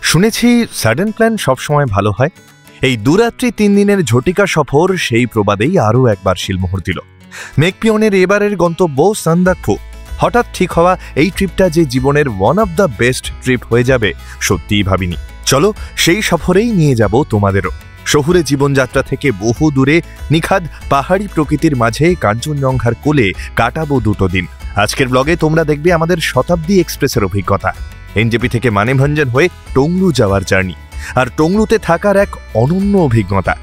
শুনেছি sudden plan সবসময় ভালো হয়। এই দুরাত্রি 3 দিনের ঝটিকা সফর সেই প্রবাদেই আরও একবার শিলমোহর দিল। মেকপিয়নের এবারের গন্তব্য সান্দাকফু। হঠাৎ ঠিক হওয়া এই ট্রিপটা যে জীবনের one of the best trip হয়ে যাবে সত্যিই ভাবিনি। চলো সেই সফরেই নিয়ে যাব তোমাদেরও। শহুরে জীবনযাত্রা থেকে বহু দূরে নিখাদ পাহাড়ি প্রকৃতির মাঝে কাঞ্চনজঙ্ঘার কোলে কাটাবো 2 দিন। আজকের ব্লগে তোমরা দেখবে আমাদের শতাব্দী এক্সপ্রেসের অভিজ্ঞতা, এনজেপি থেকে মানেভঞ্জন হয়ে টংলু যাওয়ার জার্নি, আর টংলুতে থাকার এক অনন্য অভিজ্ঞতা।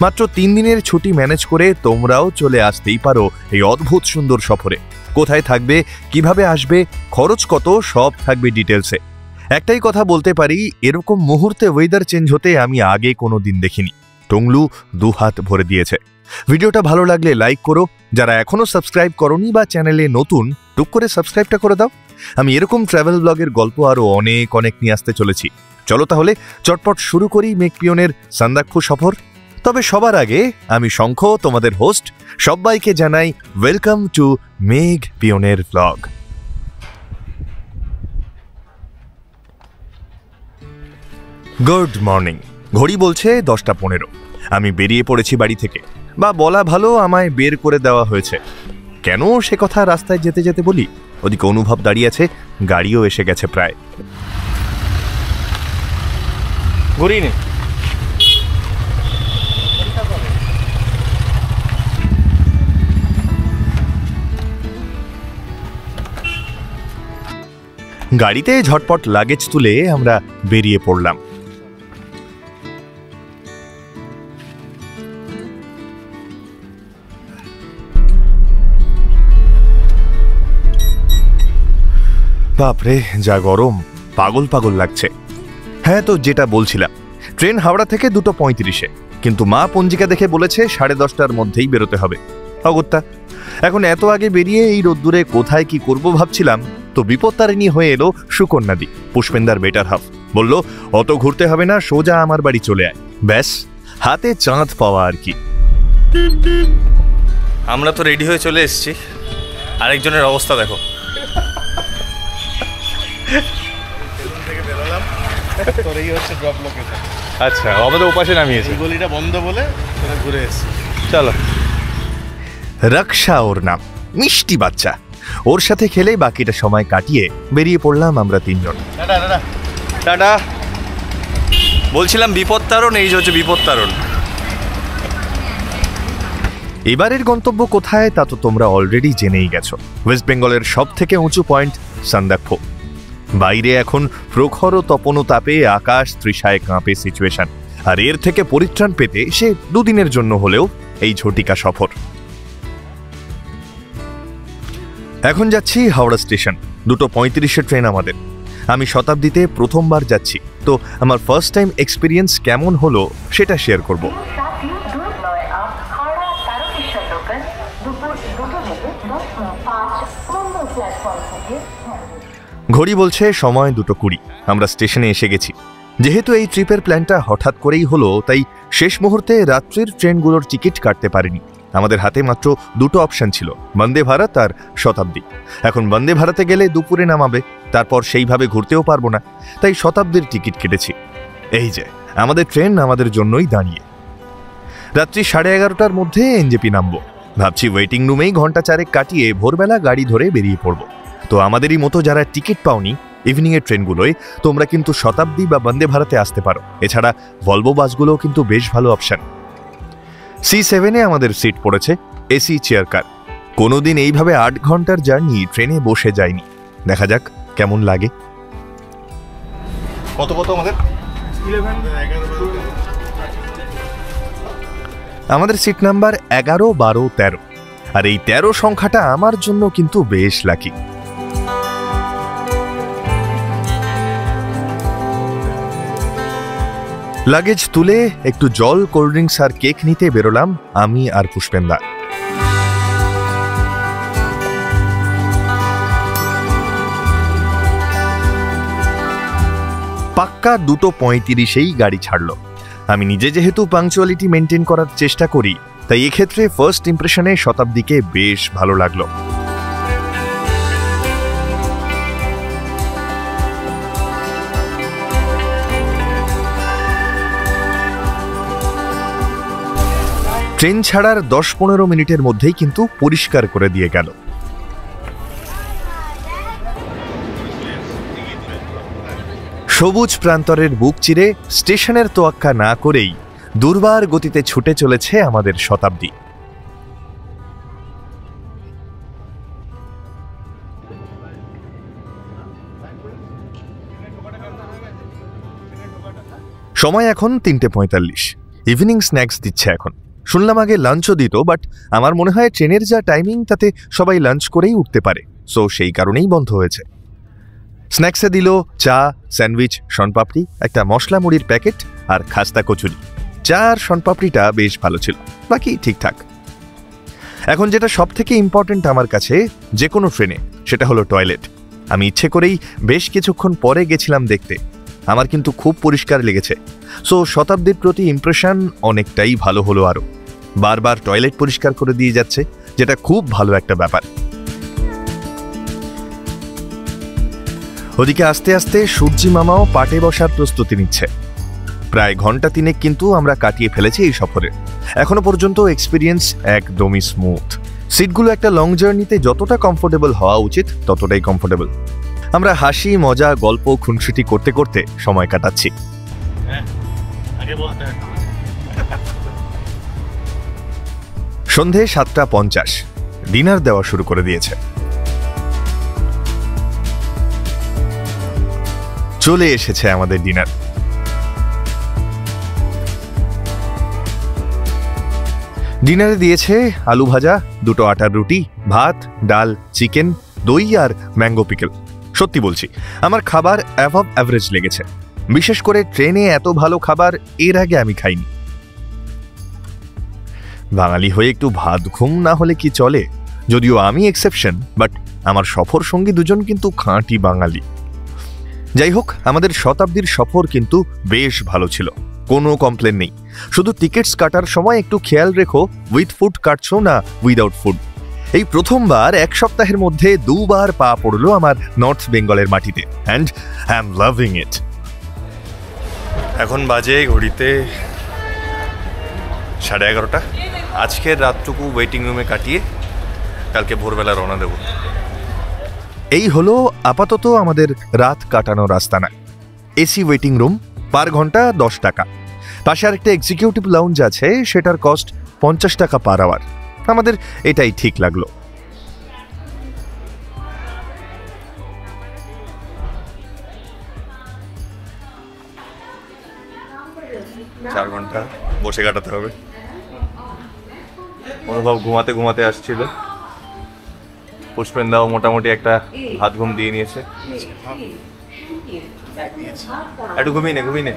মাত্র 3 দিনের ছুটি ম্যানেজ করে তোমরাও চলে আসতেই পারো এই অদ্ভুত সুন্দর সফরে। কোথায় থাকবে, কিভাবে আসবে, খরচ কত, সব থাকবে ডিটেলসে। একটাই কথা বলতে পারি, এরকম মুহূর্তে ওয়েদার চেঞ্জ হতে আমি আগে কোনো দিন দেখিনি। টংলু 2 হাত ভরে দিয়েছে। ভিডিওটা ভালো লাগলে লাইক করো, যারা এখনো সাবস্ক্রাইব করনি বা চ্যানেলে নতুন, টুক করে সাবস্ক্রাইবটা করে দাও। আমি এরকম ট্রাভেল ব্লগের গল্প আরও অনেক নিয়ে আসতে চলেছি। চলো তাহলে চটপট শুরু করি মেকপিয়নের সান্দাকফু সফর। তবে সবার আগে আমি শঙ্খ, তোমাদের হোস্ট, সবাইকে জানাই ওয়েলকাম টু মেকপিয়নের ব্লগ। Good morning. ঘড়ি বলছে 10:15। আমি বেরিয়ে পড়েছি বাড়ি থেকে, বা বলা ভালো আমায় বের করে দেওয়া হয়েছে। কেন সে কথা রাস্তায় যেতে যেতে বলি। ওদিকে অনুভব দাঁড়িয়ে আছে, গাড়িও এসে গেছে প্রায়। গাড়িতে ঝটপট লাগেজ তুলে আমরা বেরিয়ে পড়লাম। বাপরে যা গরম, পাগল পাগল লাগছে। হ্যাঁ, তো যেটা বলছিলাম, ট্রেন হাওড়া থেকে 2:35-এ, কিন্তু মা পঞ্জিকা দেখে বলেছে 10:30টার মধ্যেই বেরোতে হবে। অগত্যা এখন এত আগে বেরিয়ে এই রোদ্দুরে কোথায় কি করব ভাবছিলাম, তো বিপত্তারিণী হয়ে এলো সুকন্যাদি, পুষ্পেন্দার বেটার হাফ। বলল অত ঘুরতে হবে না, সোজা আমার বাড়ি চলে আয়, ব্যাস হাতে চাঁদ পাওয়া আর কি। আমরা তো রেডি হয়ে চলে এসেছি, আরেকজনের অবস্থা দেখো। আচ্ছা, আমাদের ওপাশে নামিয়েছে, গলিটা বন্ধ বলে ঘুরে এসেছি। চলো। রক্ষা ওর নাম, মিষ্টি বাচ্চা। ওর সাথে খেলে বাকিটা সময় কাটিয়ে বেরিয়ে পড়লাম আমরা 3 জন। টাটা। বলছিলাম বিপত্তারণ, এই যে হচ্ছে বিপত্তারণ। এবারের গন্তব্য কোথায় তা তো তোমরা অলরেডি জেনেই গেছো। ওয়েস্ট বেঙ্গলের সব থেকে উঁচু পয়েন্ট সান্দাকফু। বাইরে এখন প্রখর তপন তাপে আকাশ তৃষায় কাঁপে সিচুয়েশন, আর এর থেকে পরিত্রাণ পেতে সে 2 দিনের জন্য হলেও এই ঝটিকা সফর। এখন যাচ্ছি হাওড়া স্টেশন। 2:35-এর ট্রেন আমাদের। আমি শতাব্দীতে প্রথমবার যাচ্ছি, তো আমার ফার্স্ট টাইম এক্সপিরিয়েন্স কেমন হলো সেটা শেয়ার করব। ঘড়ি বলছে সময় 2:20। আমরা স্টেশনে এসে গেছি। যেহেতু এই ট্রিপের প্ল্যানটা হঠাৎ করেই হলো, তাই শেষ মুহূর্তে রাত্রির ট্রেনগুলোর টিকিট কাটতে পারিনি। আমাদের হাতে মাত্র 2টো অপশন ছিল, বন্দে ভারত আর শতাব্দী। এখন বন্দে ভারতে গেলে দুপুরে নামাবে, তারপর সেইভাবে ঘুরতেও পারবো না, তাই শতাব্দীর টিকিট কেটেছি। এই যে আমাদের ট্রেন আমাদের জন্যই দাঁড়িয়ে। রাত্রি 11:30টার মধ্যে এনজেপি নামবো। ভাবছি ওয়েটিং রুমেই ঘন্টা 4 কাটিয়ে ভোরবেলা গাড়ি ধরে বেরিয়ে পড়বো। তো আমাদেরই মতো যারা টিকিট পাওনি ইভিনিংয়ের ট্রেনগুলোয়, তোমরা কিন্তু শতাব্দী বা বন্দে ভারতে আসতে পারো। এছাড়া ভলভো বাসগুলোও কিন্তু বেশ ভালো অপশন। C7-এ আমাদের সিট পড়েছে এসি চেয়ার কার। কোনোদিন এইভাবে 8 ঘন্টার জার্নি ট্রেনে বসে যায়নি। দেখা যাক কেমন লাগে। কত আমাদের? আমাদের সিট নাম্বার 11, 12, 13। আর এই 13 সংখ্যাটা আমার জন্য কিন্তু বেশ লাকি। লাগেজ তুলে একটু জল, কোল্ড ড্রিঙ্কস আর কেক নিতে বেরোলাম আমি আর পুষ্পেন্দা। পাক্কা 2:35-এই গাড়ি ছাড়লো। আমি নিজে যেহেতু পাংচুয়ালিটি মেনটেন করার চেষ্টা করি, তাই এক্ষেত্রে ফার্স্ট ইমপ্রেশনে শতাব্দীকে বেশ ভালো লাগলো। ট্রেন ছাড়ার 10-15 মিনিটের মধ্যেই কিন্তু পরিষ্কার করে দিয়ে গেল। সবুজ প্রান্তরের বুক চিরে স্টেশনের তোয়াক্কা না করেই দুর্বার গতিতে ছুটে চলেছে আমাদের শতাব্দী। সময় এখন 3:45। ইভিনিং স্ন্যাক্স দিচ্ছে এখন। শুনলাম আগে লাঞ্চও দিত, বাট আমার মনে হয় ট্রেনের যা টাইমিং তাতে সবাই লাঞ্চ করেই উঠতে পারে, সো সেই কারণেই বন্ধ হয়েছে। স্ন্যাক্সে দিল চা, স্যান্ডউইচ, শনপাপড়ি, একটা মশলা মুড়ির প্যাকেট আর খাস্তা কচুরি। চা আর শনপাপড়িটা বেশ ভালো ছিল, বাকি ঠিকঠাক। এখন যেটা সব থেকে ইম্পর্টেন্ট আমার কাছে যে কোনো ট্রেনে, সেটা হলো টয়লেট। আমি ইচ্ছে করেই বেশ কিছুক্ষণ পরে গেছিলাম দেখতে, আমার কিন্তু খুব পরিষ্কার লেগেছে। সো শতাব্দীর প্রতি ইমপ্রেশন অনেকটাই ভালো হলো। আরও বারবার টয়লেট পরিষ্কার করে দিয়ে যাচ্ছে, যেটা খুব ভালো একটা ব্যাপার। ওদিকে আস্তে আস্তে সূর্যি মামাও পাটে বসার প্রস্তুতি নিচ্ছে। প্রায় ঘন্টা 3 কিন্তু আমরা কাটিয়ে ফেলেছি এই সফরে। এখনো পর্যন্ত এক্সপিরিয়েন্স একদমই স্মুথ। সিটগুলো একটা লং জার্নিতে যতটা কমফোর্টেবল হওয়া উচিত ততটাই কমফোর্টেবল। আমরা হাসি, মজা, গল্প, খুনসুটি করতে করতে সময় কাটাচ্ছি। সন্ধে 7:50, ডিনার দেওয়া শুরু করে দিয়েছে। চলে এসেছে আমাদের ডিনার। ডিনারে দিয়েছে আলু ভাজা, 2 আটার রুটি, ভাত, ডাল, চিকেন, দই আর ম্যাঙ্গো পিকল। সত্যি বলছি, আমার খাবার অ্যাভাব অ্যাভারেজ লেগেছে। বিশেষ করে ট্রেনে এত ভালো খাবার এর আগে আমি খাইনি। বাঙালি হয়ে একটু ভাত ঘুম না হলে কি চলে? যদিও আমি এক্সেপশন, বাট আমার সফর সঙ্গী দুজন কিন্তু খাঁটি বাঙালি। যাই হোক, আমাদের শতাব্দীর সফর কিন্তু বেশ ভালো ছিল, কোনো কমপ্লেন নেই। শুধু টিকিটস কাটার সময় একটু খেয়াল রেখো উইথ ফুড কাটছো না উইদাউট ফুড। এই প্রথমবার 1 সপ্তাহের মধ্যে 2 বার পা পড়লো আমার নর্থ বেঙ্গলের মাটিতে, অ্যান্ড আই এম লাভিং ইট। এখন বাজে ঘড়িতে 11:30। আজকের রাতটুকু ওয়েটিং রুমে কাটিয়ে কালকে ভোরবেলা রওনা দেব। এই হলো আপাতত আমাদের রাত কাটানো রাস্তানা। এসি ওয়েটিং রুম, পার ঘন্টা 10 টাকা। পাশে আরেকটা এক্সিকিউটিভ লাউঞ্জ আছে, সেটার কস্ট 50 টাকা পার আওয়ার। আমাদের এটাই ঠিক লাগলো। চার ঘন্টা বসে কাটাতে হবে। অনুভব ঘুমাতে ঘুমাতে আসছিল, পুষ্পেন্দাও মোটামুটি একটা হাত ঘুম দিয়ে নিয়েছে। একটু ঘুমিয়ে নে।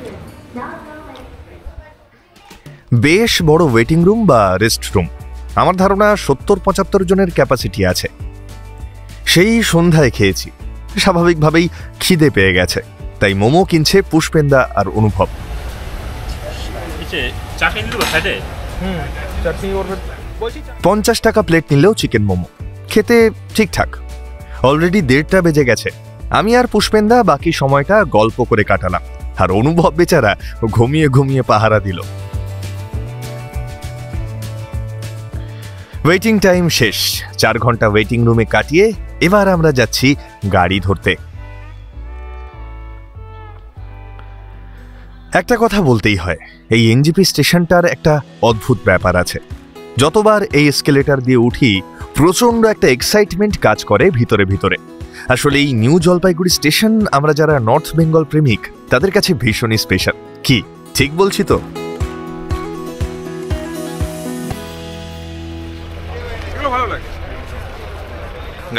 বেশ বড় ওয়েটিং রুম বা রেস্ট রুম। আমার ধারণা 70-75 জনের ক্যাপাসিটি আছে। সেই সন্ধ্যায় খেয়েছি, স্বাভাবিকভাবেই খিদে পেয়ে গেছে, তাই মোমো কিনছে পুষ্পেন্দা আর অনুভব। 50 টাকা প্লেট নিলেও চিকেন মোমো। খেতে ঠিকঠাক। অলরেডি 1:30 বেজে গেছে। আমি আর পুষ্পেন্দা বাকি সময়টা গল্প করে কাটালাম, আর অনুভব বেচারা ঘুমিয়ে ঘুমিয়ে পাহারা দিল। ওয়েটিং টাইম শেষ। 4 ঘন্টা ওয়েটিং রুমে কাটিয়ে এবার আমরা যাচ্ছি গাড়ি ধরতে। একটা কথা বলতেই হয়, এই এনজিপি স্টেশনটার একটা অদ্ভুত ব্যাপার আছে। যতবার এই এসকেলেটর দিয়ে উঠি প্রচন্ড একটা এক্সাইটমেন্ট কাজ করে ভিতরে ভিতরে। আসলে এই নিউ জলপাইগুড়ি স্টেশন আমরা যারা নর্থ বেঙ্গল প্রেমিক তাদের কাছে ভীষণই স্পেশাল। কি ঠিক বলছি তো?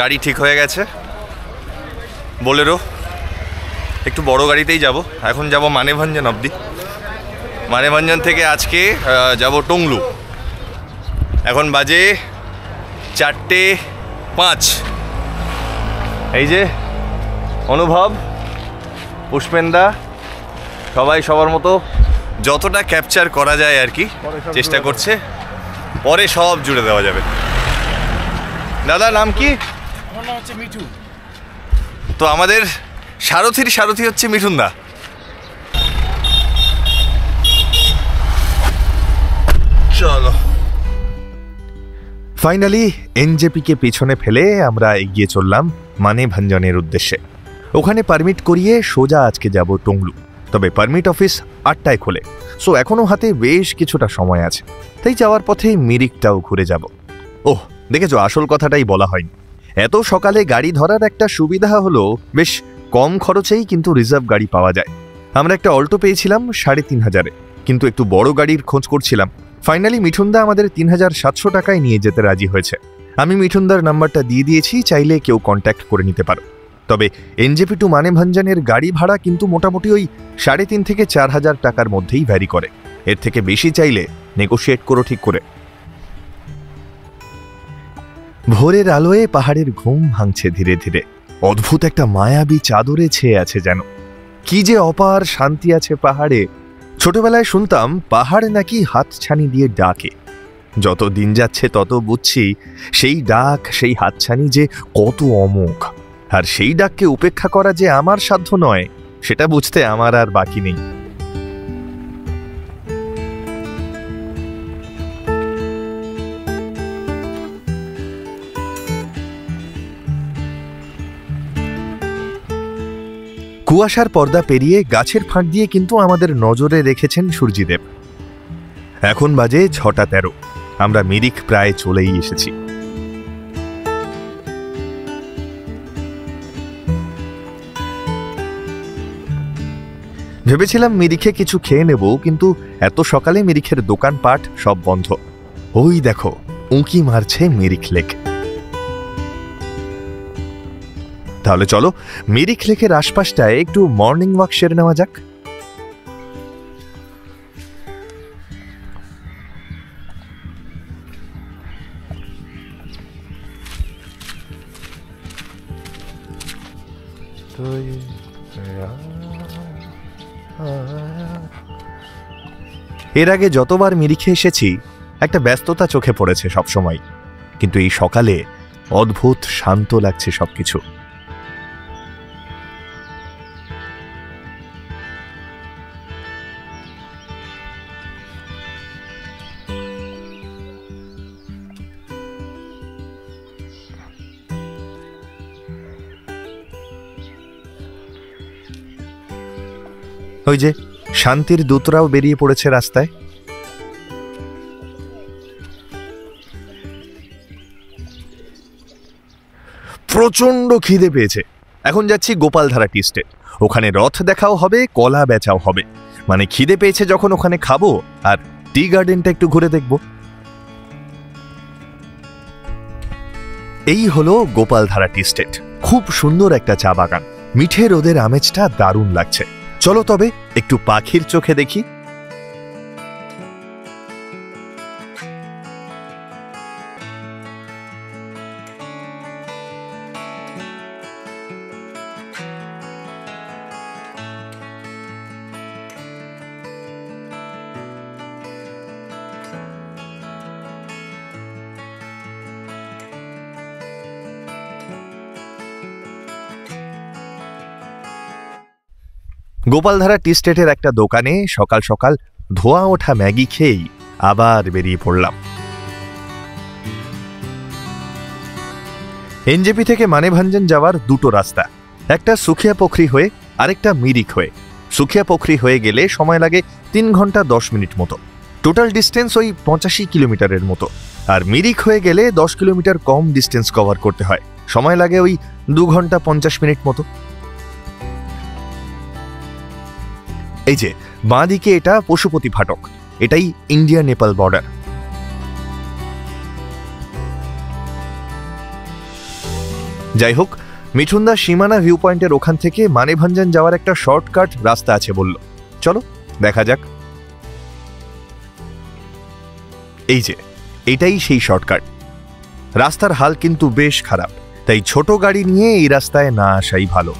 গাড়ি ঠিক হয়ে গেছে, বোলেরো। একটু বড় গাড়িতেই যাব। এখন যাব মানেভঞ্জন অবধি। মানেভঞ্জন থেকে আজকে যাব টংলু। এখন বাজে 4:05। এই যে অনুভব, পুষ্পেন্দা, সবাই সবার মতো যতটা ক্যাপচার করা যায় আর কি চেষ্টা করছে। পরে সব জুড়ে দেওয়া যাবে। দাদা নাম কি? আমার নাম হচ্ছে মিঠু। তো আমাদের সারথি হচ্ছে মিঠুন দা। চলো ফাইনালি এনজেপিকে পিছনে ফেলে আমরা এগিয়ে চললাম মানেভঞ্জনের উদ্দেশ্যে। ওখানে পারমিট করিয়ে সোজা আজকে যাব টংলু। তবে পারমিট অফিস 8টায় খোলে, সো এখনো হাতে বেশ কিছুটা সময় আছে। তাই যাওয়ার পথে মিরিকটাও ঘুরে যাব। ওহ, দেখেছো, আসল কথাটাই বলা হয়নি। এত সকালে গাড়ি ধরার একটা সুবিধা হলো বেশ কম খরচেই কিন্তু রিজার্ভ গাড়ি পাওয়া যায়। আমরা একটা অল্টো পেয়েছিলাম 3,500-এ, কিন্তু একটু বড় গাড়ির খোঁজ করছিলাম। ফাইনালি মিঠুনদা আমাদের 3,700 টাকায় নিয়ে যেতে রাজি হয়েছে। আমি মিঠুনদার নাম্বারটা দিয়ে দিয়েছি, চাইলে কেউ কন্ট্যাক্ট করে নিতে পারো। তবে এনজেপি টু মানেভঞ্জনের গাড়ি ভাড়া কিন্তু মোটামুটি ওই 3,500 থেকে 4,000 টাকার মধ্যেই ভ্যারি করে। এর থেকে বেশি চাইলে নেগোশিয়েট করো ঠিক করে। ভোরের আলোয় পাহাড়ের ঘুম ভাঙছে ধীরে ধীরে। অদ্ভুত একটা মায়াবী চাদরে ছেয়ে আছে যেন। কি যে অপার শান্তি আছে পাহাড়ে। ছোটবেলায় শুনতাম পাহাড় নাকি হাতছানি দিয়ে ডাকে। যত দিন যাচ্ছে তত বুঝছি সেই ডাক, সেই হাতছানি যে কত অমোঘ। আর সেই ডাককে উপেক্ষা করা যে আমার সাধ্য নয়, সেটা বুঝতে আমার আর বাকি নেই। কুয়াশার পর্দা পেরিয়ে গাছের ফাঁক দিয়ে কিন্তু আমাদের নজরে রেখেছেন সূর্যদেব। এখন বাজে 6:13। আমরা মিরিক প্রায় চলেই এসেছি। ভেবেছিলাম মিরিখে কিছু খেয়ে নেব, কিন্তু এত সকালে মিরিখের দোকানপাট সব বন্ধ। ওই দেখো, উঁকি মারছে মিরিক লেক। তাহলে চলো মিরিক লেকের আশপাশটায় একটু মর্নিং ওয়াক সেরে নেওয়া যাক। এর আগে যতবার মিরিখে এসেছি একটা ব্যস্ততা চোখে পড়েছে সবসময়, কিন্তু এই সকালে অদ্ভুত শান্ত লাগছে সবকিছু। ওই যে শান্তির দূতরাও বেরিয়ে পড়েছে রাস্তায়। প্রচন্ড খিদে পেয়েছে। এখন যাচ্ছি গোপালধারা টি স্টেট। ওখানে রথ দেখাও হবে, কলা বেচাও হবে। মানে খিদে পেয়েছে যখন ওখানে খাবো, আর টি গার্ডেনটা একটু ঘুরে দেখব। এই হলো গোপালধারা টি স্টেট। খুব সুন্দর একটা চা বাগান। মিঠে রোদের আমেজটা দারুণ লাগছে। চলো তবে একটু পাখির চোখে দেখি। গোপালধারা টি স্টেটের একটা দোকানে সকাল সকাল ধোয়া ওঠা ম্যাগি খেয়েই আবার বেরিয়ে পড়লাম। এনজেপি থেকে মানেভঞ্জন যাওয়ার দুটো রাস্তা, একটা সুখিয়া পোখরি হয়ে, আরেকটা মিরিক হয়ে। সুখিয়া পোখরি হয়ে গেলে সময় লাগে 3 ঘন্টা 10 মিনিট মতো। টোটাল ডিস্টেন্স ওই 85 কিলোমিটারের মতো। আর মিরিক হয়ে গেলে 10 কিলোমিটার কম ডিস্টেন্স কভার করতে হয়, সময় লাগে ওই 2 ঘন্টা 50 মিনিট মতো। এই যে বাঁ দিকে এটা পশুপতি ফাটক, এটাই ইন্ডিয়া নেপাল বর্ডার। যাই হোক, মিঠুনদা সীমানা ভিউ পয়েন্টের ওখান থেকে মানেভঞ্জন যাওয়ার একটা শর্টকাট রাস্তা আছে বলল। চলো দেখা যাক। এই যে এটাই সেই শর্টকাট। রাস্তার হাল কিন্তু বেশ খারাপ, তাই ছোট গাড়ি নিয়ে এই রাস্তায় না আসাই ভালো।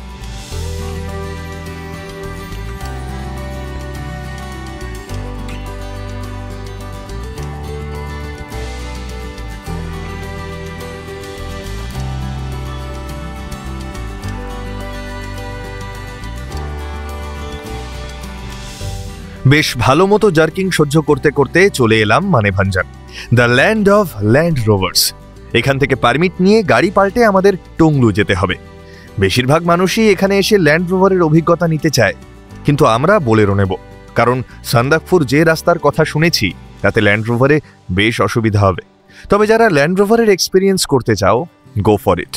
বেশ ভালো মতো জার্কিং সহ্য করতে করতে চলে এলাম Manebhanjan, the land of land rovers. এখান থেকে পারমিট নিয়ে গাড়ি পাল্টে আমাদের টংলু যেতে হবে। বেশিরভাগ মানুষই এখানে এসে ল্যান্ড রোভারের অভিজ্ঞতা নিতে চায়, কিন্তু আমরা বোলেরো নেব, কারণ সান্দাকফুর যে রাস্তার কথা শুনেছি তাতে ল্যান্ড রোভারে বেশ অসুবিধা হবে। তবে যারা ল্যান্ড রোভারের এক্সপিরিয়েন্স করতে চাও, গো ফর ইট।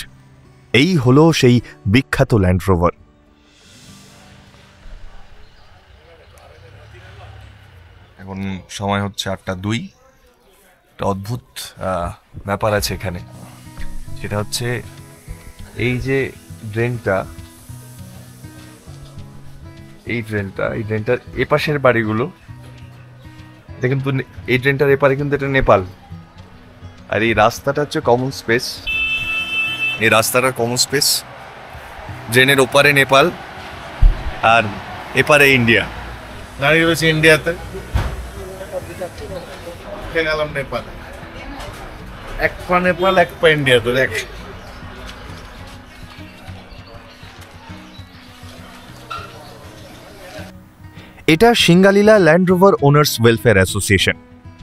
এই হলো সেই বিখ্যাত ল্যান্ড রোভার। এখন সময় হচ্ছে 8:02। একটা অদ্ভুত ব্যাপার আছে এখানে, সেটা হচ্ছে এই যে ড্রেনটা, এই ড্রেনটার এপাশের বাড়িগুলো, এটা কিন্তু এই ড্রেনটার এপারে কিন্তু এটা নেপাল, আর এই রাস্তাটা হচ্ছে কমন স্পেস। এই রাস্তাটার কমন স্পেস, ড্রেনের ওপারে নেপাল আর এপারে ইন্ডিয়া। দাঁড়িয়ে রয়েছে ইন্ডিয়াতে, গেলাম নেপাল, এক পা নেপাল এক পা ইন্ডিয়া, তো দেখ। এটা Singalila Land Rover owners welfare association.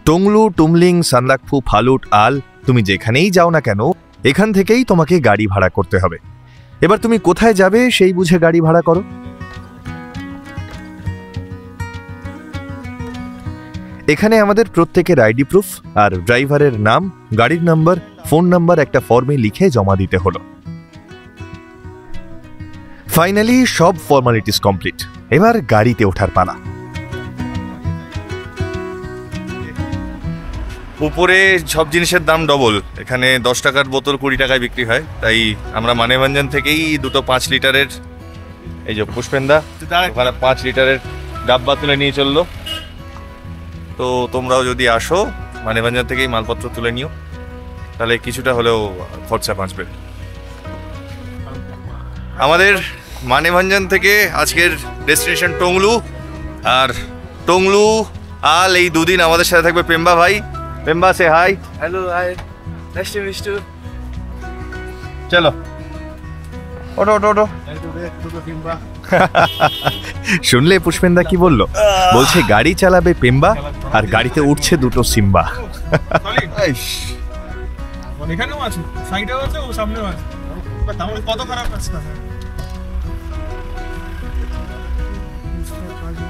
Tonglu, Tumling, Sandakphu, Phalut, আল, তুমি যেখানেই যাও না কেন এখান থেকেই তোমাকে গাড়ি ভাড়া করতে হবে। এবার তুমি কোথায় যাবে সেই বুঝে গাড়ি ভাড়া করো। এখানে আমাদের প্রত্যেকের আইডি প্রুফ আর ড্রাইভারের নাম, গাড়ির নাম্বার, ফোন নাম্বার একটা ফর্মে লিখে জমা দিতে হলো। ফাইনালি সব ফর্মালিটিস কমপ্লিট, এবার গাড়িতে ওঠার পালা। উপরে সব জিনিসের দাম ডবল, এখানে 10 টাকার বোতল 20 টাকায় বিক্রি হয়, তাই আমরা মানেভঞ্জন থেকেই দুটো 5 লিটারের, এই যে পুষ্পেন্দা ওখানে 5 লিটারের ডাব্বা তুলে নিয়ে চললো। তো তোমরাও যদি আসো মানেভঞ্জন থেকেই মালপত্র তুলে নিও, তাহলে কিছুটা হলেও খরচা বাঁচবে। আমাদের মানেভঞ্জন থেকে আজকের ডেস্টিনেশন টংলু, আর টংলু আল এই দুদিন আমাদের সাথে থাকবে পেম্বা ভাই। পেম্বা সে hi. Hello, hi, nice to meet you. চলো ওটো ওটো ওটো। শুনলে পুষ্পেন্দা কি বললো? বলছে গাড়ি চালাবে পেম্বা আর গাড়িতে উঠছে দুটো সিম্বা। এখানেও আছে, সাইডেও আছে, ও সামনেও আছে। তাহলে কত খারাপ রাস্তা।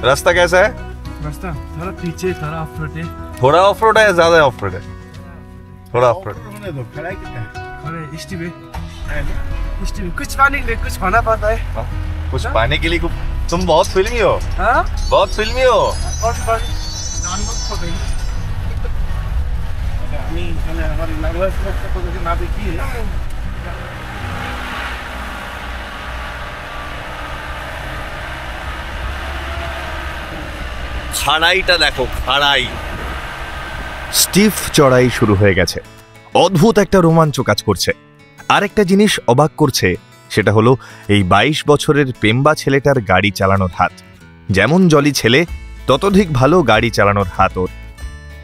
रास्ता कैसा है? रास्ता थोड़ा पीछे, थोड़ा ऑफ रोड है। थोड़ा ऑफ रोड है या ज्यादा ऑफ रोड है? थोड़ा ऑफ रोड। अरे स्टीव कुछ पाने के लिए कुछ खाना पड़ता है। कुछ पाने के लिए तुम बहुत फिल्मी हो। हाँ, बहुत फिल्मी हो। খাড়াইটা দেখো, খাড়াই। স্টিফ চড়াই শুরু হয়ে গেছে, অদ্ভুত একটা রোমাঞ্চ কাজ করছে। আরেকটা জিনিস অবাক করছে, সেটা হলো এই 22 বছরের পেম্বা ছেলেটার গাড়ি চালানোর হাত। যেমন জলি ছেলে, ততোধিক ভালো গাড়ি চালানোর হাত ওর।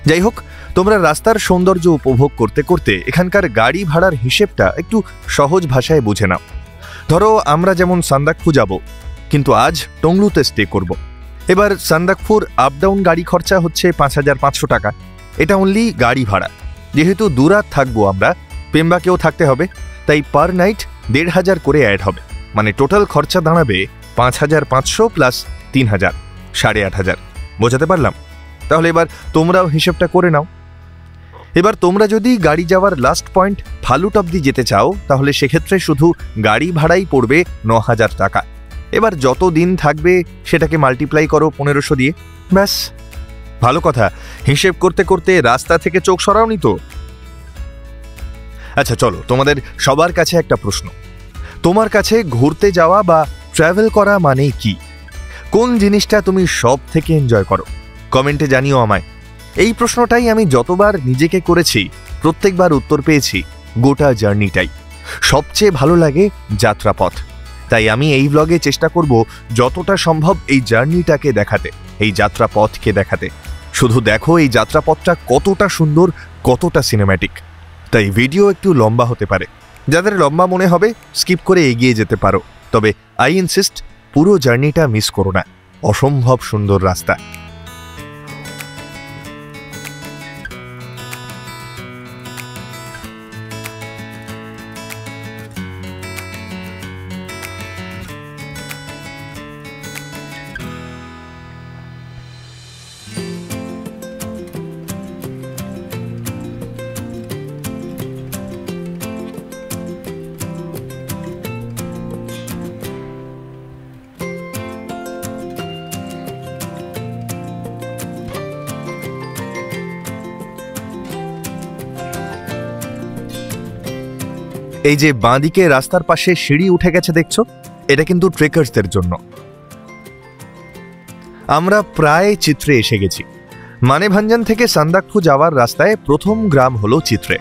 যাই হোক, তোমরা রাস্তার সৌন্দর্য উপভোগ করতে করতে এখানকার গাড়ি ভাড়ার হিসেবটা একটু সহজ ভাষায় বুঝে নাও। ধরো আমরা যেমন সান্দাকফু যাব, কিন্তু আজ টংলুতে স্টে করব। এবার সান্দাকফুর আপ ডাউন গাড়ি খরচা হচ্ছে 5500 টাকা। এটা অনলি গাড়ি ভাড়া। যেহেতু দুরাত থাকবো আমরা, পেম্বাকেও থাকতে হবে, তাই পার নাইট 1500 করে অ্যাড হবে। মানে টোটাল খরচা দাঁড়াবে 5500 প্লাস 3000, 8500। বোঝাতে পারলাম? তাহলে এবার তোমরাও হিসেবটা করে নাও। এবার তোমরা যদি গাড়ি যাওয়ার লাস্ট পয়েন্ট ফালুট অব্দি যেতে চাও, তাহলে সেক্ষেত্রে শুধু গাড়ি ভাড়াই পড়বে 9000 টাকা। এবার যত দিন থাকবে সেটাকে মাল্টিপ্লাই করো 1500 দিয়ে, ব্যাস। ভালো কথা, হিসেব করতে করতে রাস্তা থেকে চোখ সরাওনি তো? আচ্ছা চলো, তোমাদের সবার কাছে একটা প্রশ্ন। তোমার কাছে ঘুরতে যাওয়া বা ট্রাভেল করা মানে কি? কোন জিনিসটা তুমি সব থেকে এনজয় করো? কমেন্টে জানিও আমায়। এই প্রশ্নটাই আমি যতবার নিজেকে করেছি, প্রত্যেকবার উত্তর পেয়েছি গোটা জার্নিটাই। সবচেয়ে ভালো লাগে যাত্রাপথ। তাই আমি এই ব্লগে চেষ্টা করব যতটা সম্ভব এই জার্নিটাকে দেখাতে, এই যাত্রাপথকে দেখাতে। শুধু দেখো এই যাত্রাপথটা কতটা সুন্দর, কতটা সিনেম্যাটিক। তাই ভিডিও একটু লম্বা হতে পারে। যাদের লম্বা মনে হবে স্কিপ করে এগিয়ে যেতে পারো, তবে আই ইনসিস্ট পুরো জার্নিটা মিস করো না। অসম্ভব সুন্দর রাস্তা। এই যে বাঁদিকে রাস্তার পাশে সিঁড়ি উঠে গেছে দেখছো, এটা কিন্তু ট্রেকার্সদের জন্য। আমরা প্রায় চিত্রে এসে গেছি। মানেভাঞ্জন থেকে সান্দাকফু যাওয়ার রাস্তায় প্রথম গ্রাম হলো চিত্রে।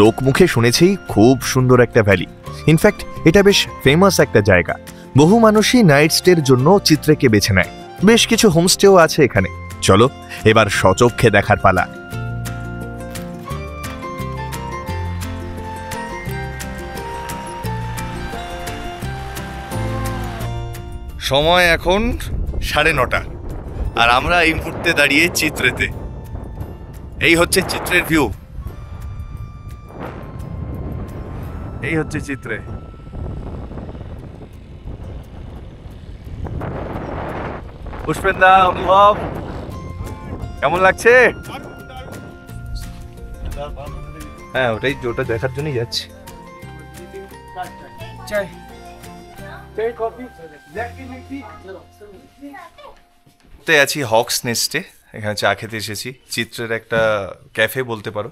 লোকমুখে শুনেছি খুব সুন্দর একটা ভ্যালি। ইনফ্যাক্ট এটা বেশ ফেমাস একটা জায়গা। বহু মানুষই নাইট স্টের জন্য চিত্রেকে বেছে নেয়। বেশ কিছু হোমস্টেও আছে এখানে। চলো এবার সচক্ষে দেখার পালা। সময় এখন 9:30 আর আমরা এই মুহূর্তে দাঁড়িয়ে চিত্রেতে। এই হচ্ছে চিত্রের ভিউ। এই হচ্ছে চিত্রে। পুষ্পেন্দা, অনুভব কেমন লাগছে? হ্যাঁ, ওটাই, ওটা দেখার জন্যই যাচ্ছি। আছি হক্স নেস্টে, এখানে চা খেতে এসেছি। চিত্রের একটা ক্যাফে বলতে পারো।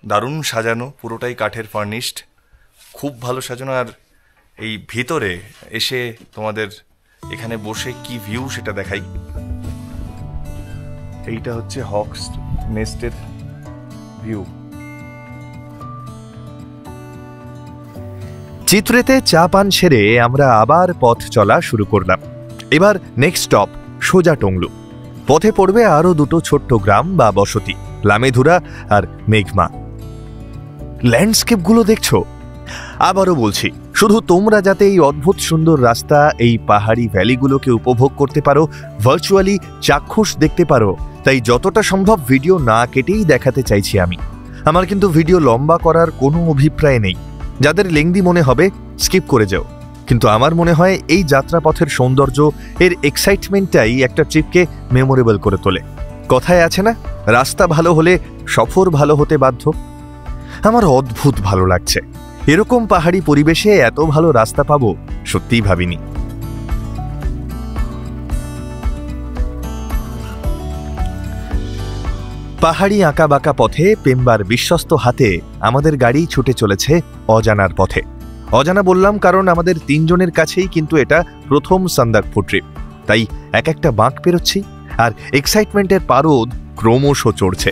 দারুণ সাজানো, পুরোটাই কাঠের ফার্নিশড, খুব ভালো সাজানো। আর এই ভিতরে এসে তোমাদের এখানে বসে কি ভিউ সেটা দেখাই। এইটা হচ্ছে হক্স নেস্টের ভিউ। চিত্রেতে চা পান সেরে আমরা আবার পথ চলা শুরু করলাম। এবার নেক্সট স্টপ সোজা টংলু। পথে পড়বে আরো দুটো ছোট্ট গ্রাম বা বসতি, লামেধুরা আর মেঘমা। ল্যান্ডস্কেপগুলো দেখছো? আবারও বলছি, শুধু তোমরা যাতে এই অদ্ভুত সুন্দর রাস্তা, এই পাহাড়ি ভ্যালিগুলোকে উপভোগ করতে পারো, ভার্চুয়ালি চাক্ষুষ দেখতে পারো, তাই যতটা সম্ভব ভিডিও না কেটেই দেখাতে চাইছি আমি। আমার কিন্তু ভিডিও লম্বা করার কোনো অভিপ্রায় নেই। যাদের লেংদি মনে হবে স্কিপ করে যাও, কিন্তু আমার মনে হয় এই যাত্রাপথের সৌন্দর্য, এর এক্সাইটমেন্টটাই একটা ট্রিপকে মেমোরেবল করে তোলে। কথায় আছে না, রাস্তা ভালো হলে সফর ভালো হতে বাধ্য। আমার অদ্ভুত ভালো লাগছে। এরকম পাহাড়ি পরিবেশে এত ভালো রাস্তা পাবো সত্যিই ভাবিনি। পাহাড়ি আঁকা বাঁকা পথে পেম্বার বিশ্বস্ত হাতে আমাদের গাড়ি ছুটে চলেছে অজানার পথে। অজানা বললাম কারণ আমাদের 3 জনের কাছেই কিন্তু এটা প্রথম সান্দাকফু ট্রিপ, তাই এক একটা বাঁক পেরোচ্ছি আর এক্সাইটমেন্টের পারদ ক্রমশ চড়ছে।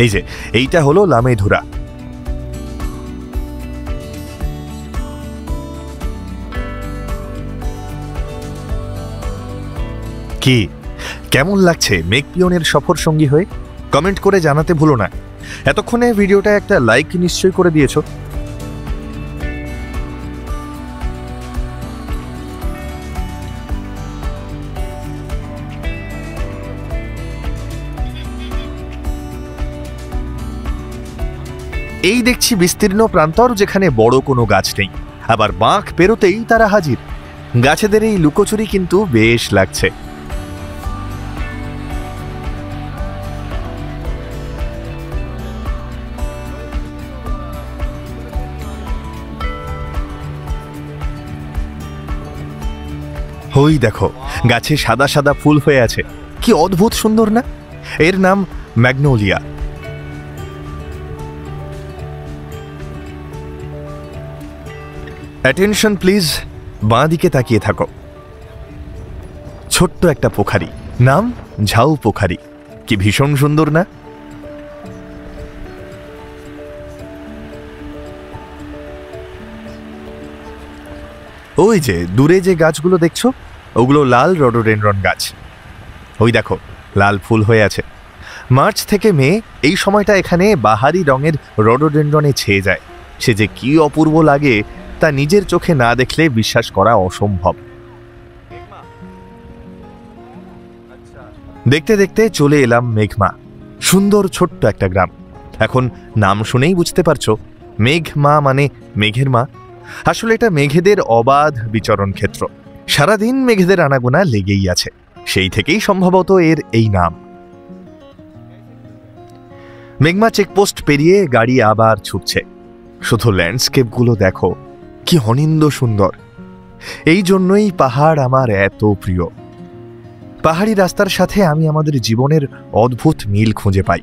এই যে এইটা হলো লামেধুরা। কি কেমন লাগছে মেঘপিয়নের সফর সঙ্গী হয়ে? কমেন্ট করে জানাতে ভুলো না। এতক্ষণে ভিডিওটা একটা লাইক নিশ্চয়ই করে দিয়েছো। এই দেখছি বিস্তীর্ণ প্রান্তর, যেখানে বড় কোনো গাছ নেই, আবার বাঁক পেরোতেই তারা হাজির। গাছেদের এই লুকোচুরি কিন্তু বেশ লাগছে। ওই দেখো, গাছে সাদা সাদা ফুল হয়ে আছে, কি অদ্ভুত সুন্দর না? এর নাম ম্যাগনোলিয়া। অ্যাটেনশন প্লিজ, বাঁ দিকে তাকিয়ে থাকো। ছোট্ট একটা পোখারি, নাম ঝাউ পোখারি। কি ভীষণ সুন্দর না? ওই যে দূরে যে গাছগুলো দেখছো, ওগুলো লাল রডোডেনড্রন গাছ। ওই দেখো, লাল ফুল হয়ে আছে। মার্চ থেকে মে এই সময়টা এখানে বাহারি রঙের রডোডেনড্রনে ছেয়ে যায়। সে যে কি অপূর্ব লাগে তা নিজের চোখে না দেখলে বিশ্বাস করা অসম্ভব। দেখতে দেখতে চলে এলাম মেঘমা। সুন্দর ছোট্ট একটা গ্রাম। এখন নাম শুনেই বুঝতে পারছো, মেঘমা মানে মেঘের মা। আসলে এটা মেঘেদের অবাধ বিচরণ ক্ষেত্র। সারাদিন মেঘেদের আনাগোনা লেগেই আছে, সেই থেকেই সম্ভবত এর এই নাম। মেঘমা চেকপোস্ট পেরিয়ে গাড়ি আবার ছুটছে। শুধু ল্যান্ডস্কেপগুলো দেখো, কি অনিন্দ সুন্দর। এই জন্যই পাহাড় আমার এত প্রিয়। পাহাড়ি রাস্তার সাথে আমি আমাদের জীবনের অদ্ভুত মিল খুঁজে পাই।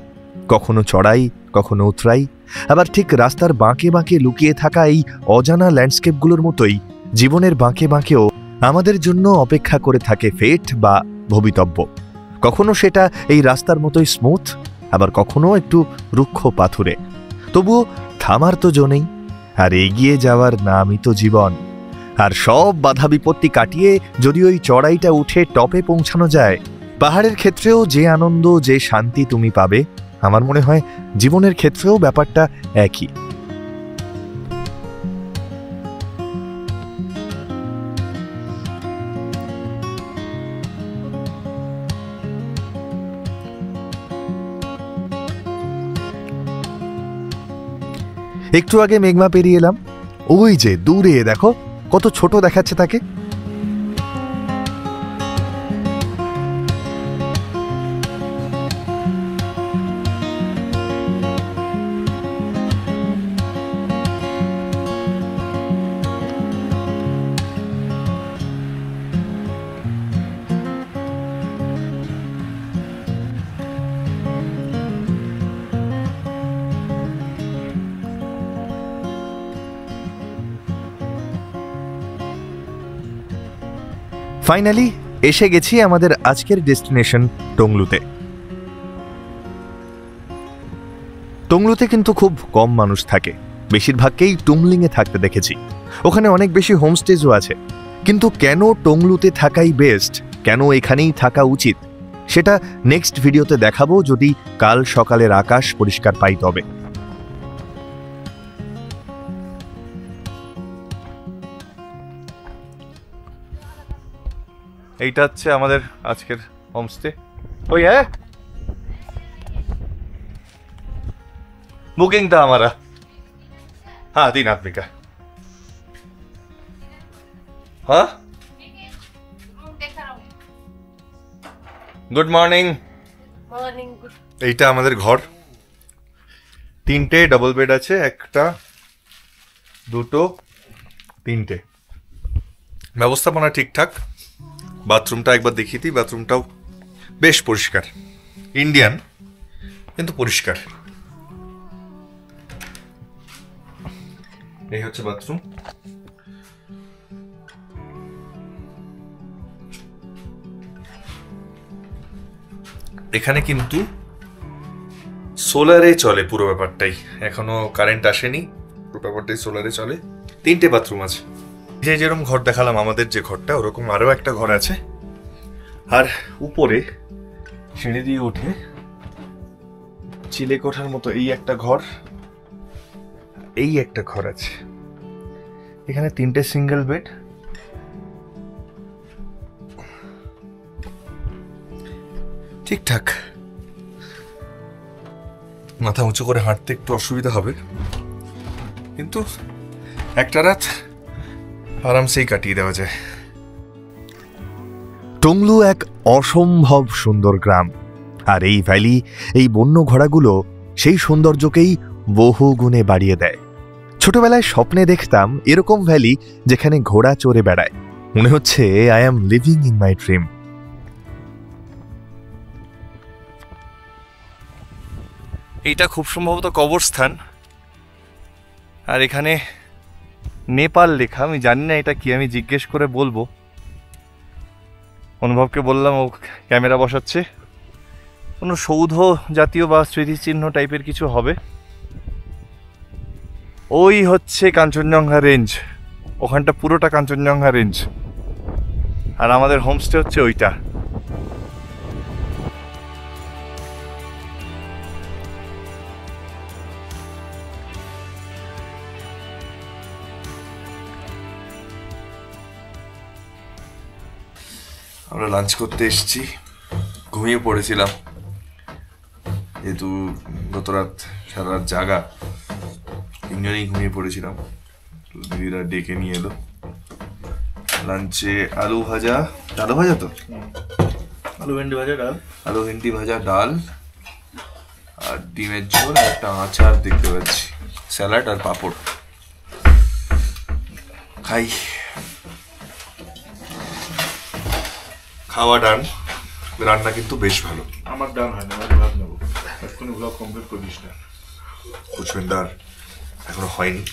কখনো চড়াই, কখনো উতরাই, আবার ঠিক রাস্তার বাঁকে বাঁকে লুকিয়ে থাকা এই অজানা ল্যান্ডস্কেপগুলোর মতোই জীবনের বাঁকে বাঁকেও আমাদের জন্য অপেক্ষা করে থাকে ফেট বা ভবিতব্য। কখনো সেটা এই রাস্তার মতোই স্মুথ, আবার কখনো একটু রুক্ষ পাথুরে। তবুও থামার তো জো নেই, আর এগিয়ে যাওয়ার নামই তো জীবন। আর সব বাধা বিপত্তি কাটিয়ে যদি ওই চড়াইটা উঠে টপে পৌঁছানো যায়, পাহাড়ের ক্ষেত্রেও যে আনন্দ, যে শান্তি তুমি পাবে, আমার মনে হয় জীবনের ক্ষেত্রেও ব্যাপারটা একই। একটু আগে মেঘমা পেরিয়ে এলাম, ওই যে দূরে দেখো কত ছোট দেখাচ্ছে তাকে। ফাইনালি এসে গেছি আমাদের আজকের ডেস্টিনেশন টংলুতে। টংলুতে কিন্তু খুব কম মানুষ থাকে, বেশিরভাগকেই টুমলিংয়ে থাকতে দেখেছি। ওখানে অনেক বেশি হোমস্টেজও আছে, কিন্তু কেন টংলুতে থাকাই বেস্ট, কেন এখানেই থাকা উচিত, সেটা নেক্সট ভিডিওতে দেখাবো, যদি কাল সকালের আকাশ পরিষ্কার পাই তবে। এইটা হচ্ছে আমাদের আজকের হোমস্টে। ওই হ্যাঁ बुकिंग था हमारा, हाँ 3 आदमी का। हाँ গুড মর্নিং। এইটা আমাদের ঘর, 3টে ডাবল বেড আছে, একটা, দুটো, 3টে। ব্যবস্থাপনা ঠিকঠাক। বাথরুমটা একবার দেখিয়ে দিই, বাথরুমটাও বেশ পরিষ্কার, ইন্ডিয়ান কিন্তু পরিষ্কার। এই হচ্ছে বাথরুম। এখানে কিন্তু সোলারে চলে পুরো ব্যাপারটাই, এখনো কারেন্ট আসেনি, পুরো ব্যাপারটাই সোলারে চলে। 3টে বাথরুম আছে। যে যেরকম ঘর দেখালাম আমাদের যে ঘরটা, ওরকম আরো একটা ঘর আছে। আর উপরে সিঁড়ি দিয়ে উঠে চিলে কোঠার মতো এই একটা ঘর, এই একটা ঘর আছে। এখানে 3টে সিঙ্গেল বেড। ঠিকঠাক। মাথা উঁচু করে হাঁটতে একটু অসুবিধা হবে, কিন্তু একটা রাত আরামসেই কাটিয়ে দেওয়া যায়। টংলু এক অসম্ভব সুন্দর গ্রাম, আর এই ভ্যালি, এই বন্য ঘোড়াগুলো সেই সৌন্দর্যকেই বহু গুণে বাড়িয়ে দেয়। ছোটবেলায় স্বপ্নে দেখতাম এরকম ভ্যালি যেখানে ঘোড়া চড়ে বেড়ায়। মনে হচ্ছে I am living in my dream. এইটা খুব সম্ভবত কবরস্থান, আর এখানে নেপাল লেখা। আমি জানি না এটা কি, আমি জিজ্ঞেস করে বলবো। অনুভবকে বললাম, ও ক্যামেরা বসাচ্ছে। কোনো সৌধ জাতীয় বা স্মৃতিচিহ্ন টাইপের কিছু হবে। ওই হচ্ছে কাঞ্চনজঙ্ঘা রেঞ্জ, ওখানটা পুরোটা কাঞ্চনজঙ্ঘা রেঞ্জ, আর আমাদের হোমস্টে হচ্ছে ওইটা। আমরা লাঞ্চ করতে এসেছি, ঘুমিয়ে পড়েছিলাম যেহেতু গত রাত সারা রাত জাগা, 3জনেই ঘুমিয়ে পড়েছিলাম। দিদিরা ডেকে নিয়ে এলো। লাঞ্চে আলু ভাজা, আলু ভাজা তো আলু ভেন্ডি ভাজা, ডাল, আলু ভেন্ডি ভাজা, ডাল, আর ডিমের ঝোল, একটা আচার দেখতে পাচ্ছি, স্যালাড আর পাঁপড়। খাই। খাওয়া ডান, রান্না কিন্তু বেশ ভালো। আমার ডান হয় না, আমি ভাত নেবো। ব্লগ কমপ্লিট করিস না। পুষ্পেন্দার এখনো হয়নি।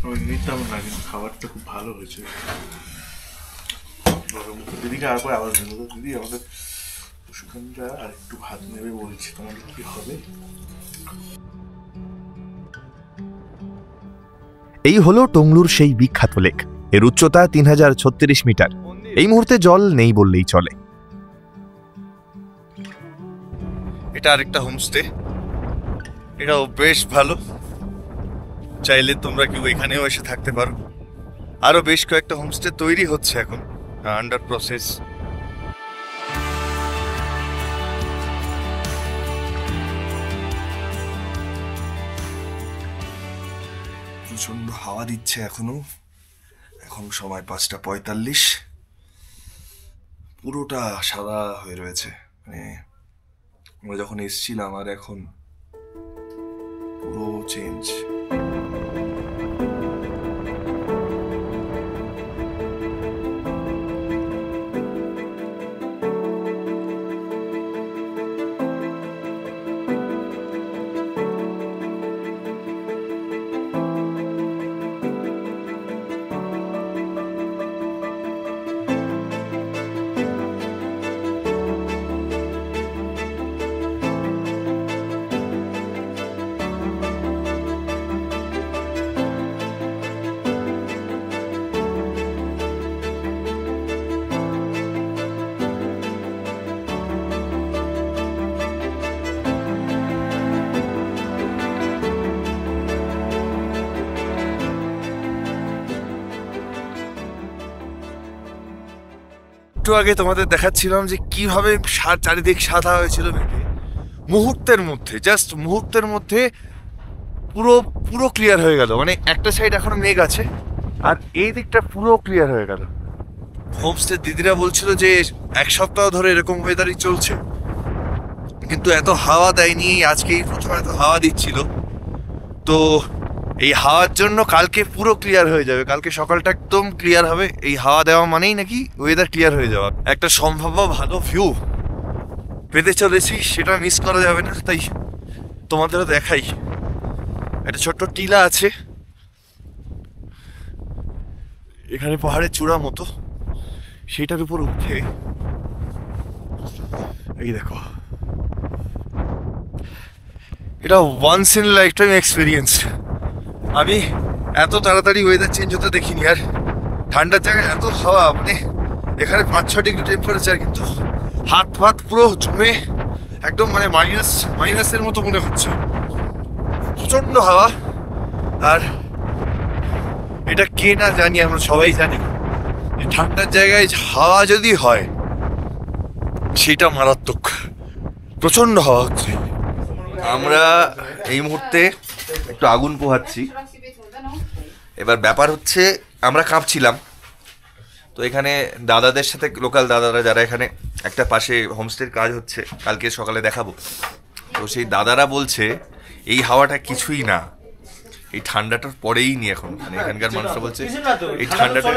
আমি নিতাম না, কিন্তু খাবারটা খুব ভালো হয়েছে। দিদিকে আবার আওয়াজ নেবো, দিদি আমাদের পুষ্পেন্দা আর একটু ভাত নেবে বলছে, তোমাদের কি হবে? এই হলো টংলুর সেই বিখ্যাত লেক। এর উচ্চতা 3036 মিটার। এই মুহূর্তে জল নেই বললেই চলে। এটা আরেকটা হোমস্টে, এটাও বেশ ভালো। চাইলে তোমরা কেউ এখানেও এসে থাকতে পারো। আরো বেশ কয়েকটা হোমস্টে তৈরি হচ্ছে এখন, আন্ডার প্রসেস। প্রচন্ড হাওয়া দিচ্ছে এখনো। এখন সময় 5:45। পুরোটা সাদা হয়ে রয়েছে, মানে আমরা যখন এসছিলাম আর এখন পুরো চেঞ্জ। একটু আগে তোমাদের দেখাচ্ছিলাম যে কিভাবে চারিদিক সাদা হয়েছিল মেঘে। মুহূর্তের মধ্যে, জাস্ট মুহূর্তের মধ্যে পুরো পুরো ক্লিয়ার হয়ে গেল। মানে একটা সাইড এখনো মেঘ আছে আর এই দিকটা পুরো ক্লিয়ার হয়ে গেল। হোমস্টে দিদিরা বলছিল যে 1 সপ্তাহ ধরে এরকম ওয়েদারই চলছে, কিন্তু এত হাওয়া দেয়নি। আজকেই প্রথম এত হাওয়া দিচ্ছিল। তো এই হাওয়ার জন্য কালকে পুরো ক্লিয়ার হয়ে যাবে। কালকে সকালটা একদম ক্লিয়ার হবে। এই হাওয়া দেওয়া মানেই নাকি ওয়েদার ক্লিয়ার হয়ে যাওয়া। একটা সম্ভাব্য ভালো ভিউ পেতে চলেছি, সেটা মিস করা যাবে না। তাই তোমাদেরও দেখাই। একটা ছোট্ট টিলা আছে এখানে পাহাড়ের চূড়া মতো, সেটার উপর উঠে এই দেখো, এটা once in lifetime experience. আমি এত তাড়াতাড়ি ওয়েদার চেঞ্জ হতে দেখিনি। আর ঠান্ডার জায়গায় এত হাওয়া, মানে এখানে 5-6 ডিগ্রি টেম্পারেচার, কিন্তু হাত ফাত পুরো জমে একদম মানে মাইনাসের মতো মনে হচ্ছে। প্রচন্ড হাওয়া। আর এটা কে না জানি, আমরা সবাই জানি ঠান্ডার জায়গায় হাওয়া যদি হয় সেটা মারাত্মক। প্রচন্ড হাওয়া হচ্ছে। আমরা এই মুহূর্তে একটু আগুন পোহাচ্ছি। এবার ব্যাপার হচ্ছে আমরা কাঁপছিলাম, তো এখানে দাদাদের সাথে, লোকাল দাদারা যারা এখানে একটা পাশে হোমস্টের কাজ হচ্ছে, কালকে সকালে দেখাবো। তো সেই দাদারা বলছে এই হাওয়াটা কিছুই না, এই ঠান্ডাটার পরেই নি এখন। মানে এখানকার মানুষরা বলছে এই ঠান্ডাটা,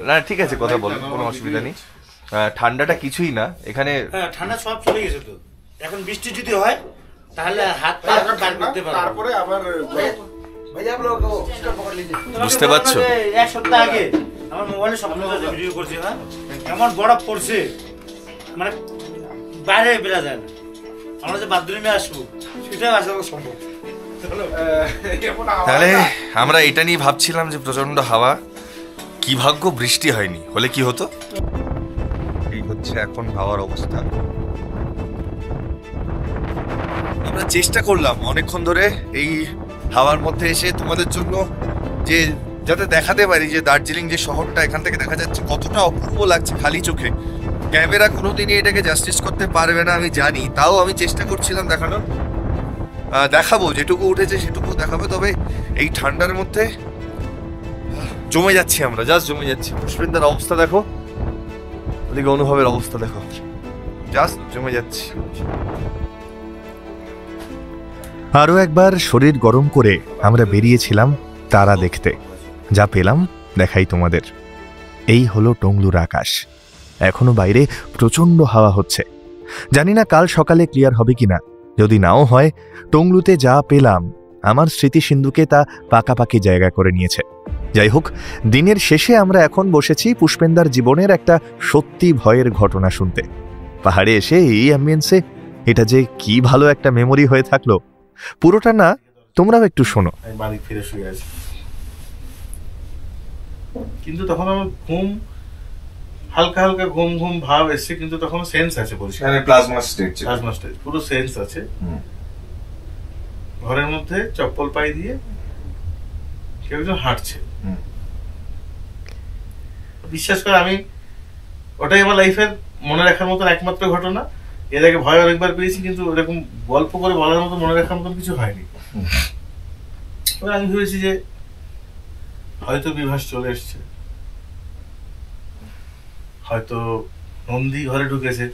না ঠিক আছে কথা বল, কোনো অসুবিধা নেই। ঠান্ডাটা কিছুই না এখানে, ঠান্ডা সব চলে গেছে। তো এখন বৃষ্টি যদি হয় তাহলে হাত পা বার করতে পারবে। তারপরে আবার বুঝতে পারছো? 1 সপ্তাহ আগে আমার মোবাইলে স্বপ্ন ভিডিও করছি, হ্যাঁ এমন বরফ পড়ছে, মানে বাইরে বেরা যায় না। আমরা যে বাথরুমে আসবো সেটাও আসা সম্ভব। তাহলে আমরা এটা নিয়ে ভাবছিলাম যে প্রচন্ড হাওয়া, কি ভাগ্য বৃষ্টি হয়নি, হলে কি হতো। এই হচ্ছে এখন হাওয়ার অবস্থা। আমরা চেষ্টা করলাম অনেকক্ষণ ধরে এই হাওয়ার মধ্যে এসে তোমাদের জন্য যে যাতে দেখাতে পারি যে দার্জিলিং যে শহরটা এখান থেকে দেখা যাচ্ছে কতটা অপূর্ব লাগছে খালি চোখে। ক্যামেরা কোনোদিনই এটাকে জাস্টিস করতে পারবে না আমি জানি, তাও আমি চেষ্টা করছিলাম দেখানোর। দেখাবো, যেটুকু উঠেছে সেটুকু দেখাবো। তবে এই ঠান্ডার মধ্যে জমে যাচ্ছি আমরা, জাস্ট জমে যাচ্ছি। পুষ্পেন্দার অবস্থা দেখো, ওদিকে অনুভবের অবস্থা দেখো, জাস্ট জমে যাচ্ছি। আরও একবার শরীর গরম করে আমরা বেরিয়েছিলাম তারা দেখতে। যা পেলাম দেখাই তোমাদের। এই হলো টংলুর আকাশ। এখনো বাইরে প্রচণ্ড হাওয়া হচ্ছে। জানি না কাল সকালে ক্লিয়ার হবে কিনা। যদি নাও হয়, টংলুতে যা পেলাম আমার স্মৃতিসিন্ধুকে তা পাকাপাকি জায়গা করে নিয়েছে। যাই হোক, দিনের শেষে আমরা এখন বসেছি পুষ্পেন্দার জীবনের একটা সত্যি ভয়ের ঘটনা শুনতে। পাহাড়ে এসে এই অ্যাম্বিয়েন্সে এটা যে কি ভালো একটা মেমোরি হয়ে থাকলো। পুরোটা না, তোমরাও একটু শোনো। আমি বাড়ি ফিরে শুয়ে আছি, কিন্তু তখন আমার ঘুম হালকা হালকা ঘুম ঘুম ভাব এসছে, কিন্তু তখন সেন্স আছে পরিষ্কার, প্লাজমা স্টেট প্লাজমা স্টেজ, পুরো সেন্স আছে। ঘরের মধ্যে চপ্পল পায়ে দিয়ে কেউ একজন হাঁটছে। বিশ্বাস করে, আমি ওটাই আমার লাইফের মনে রাখার মতন একমাত্র ঘটনা। এর আগে ভয় অনেকবার পেয়েছি, কিন্তু ওরকম গল্প করে বলার মতো মনে রাখার মতন কিছু হয়নি। এবার আমি ভেবেছি যে হয়তো বিভাস চলে এসছে, হয়তো নন্দী ঘরে ঢুকেছে,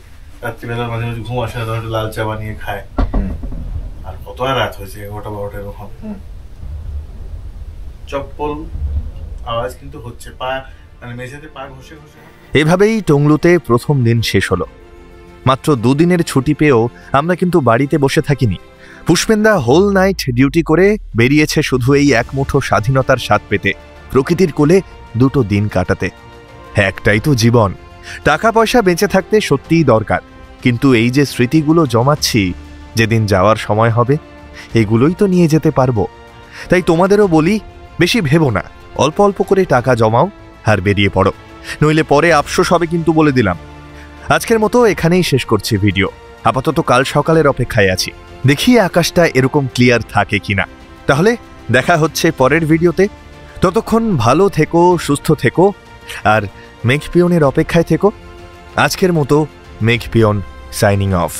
রাত্রিবেলা মাঝে মাঝে ঘুম আসে না, হয়তো লাল চা বানিয়ে খায়। আর কত আর রাত হয়েছে, 11টা 12টা এরকম হবে। চপ্পল আওয়াজ কিন্তু হচ্ছে, পা মানে মেঝেতে পা ঘষে ঘষে। এভাবেই টংলুতে প্রথম দিন শেষ হলো। মাত্র 2 দিনের ছুটি পেয়েও আমরা কিন্তু বাড়িতে বসে থাকিনি। পুষ্পেন্দা হোল নাইট ডিউটি করে বেরিয়েছে শুধু এই এক মুঠো স্বাধীনতার স্বাদ পেতে, প্রকৃতির কোলে 2টো দিন কাটাতে। একটাই তো জীবন, টাকা পয়সা বেঁচে থাকতে সত্যিই দরকার, কিন্তু এই যে স্মৃতিগুলো জমাচ্ছি, যেদিন যাওয়ার সময় হবে এগুলোই তো নিয়ে যেতে পারবো। তাই তোমাদেরও বলি, বেশি ভেবো না, অল্প অল্প করে টাকা জমাও আর বেরিয়ে পড়ো, নইলে পরে আফসোস হবে কিন্তু বলে দিলাম। আজকের মতো এখানেই শেষ করছি ভিডিও। আপাতত কাল সকালের অপেক্ষায় আছি, দেখি আকাশটা এরকম ক্লিয়ার থাকে কিনা। তাহলে দেখা হচ্ছে পরের ভিডিওতে। ততক্ষণ ভালো থেকো, সুস্থ থেকো আর মেঘ পিয়নের অপেক্ষায় থেকো। আজকের মতো মেঘ পিয়ন সাইনিং অফ।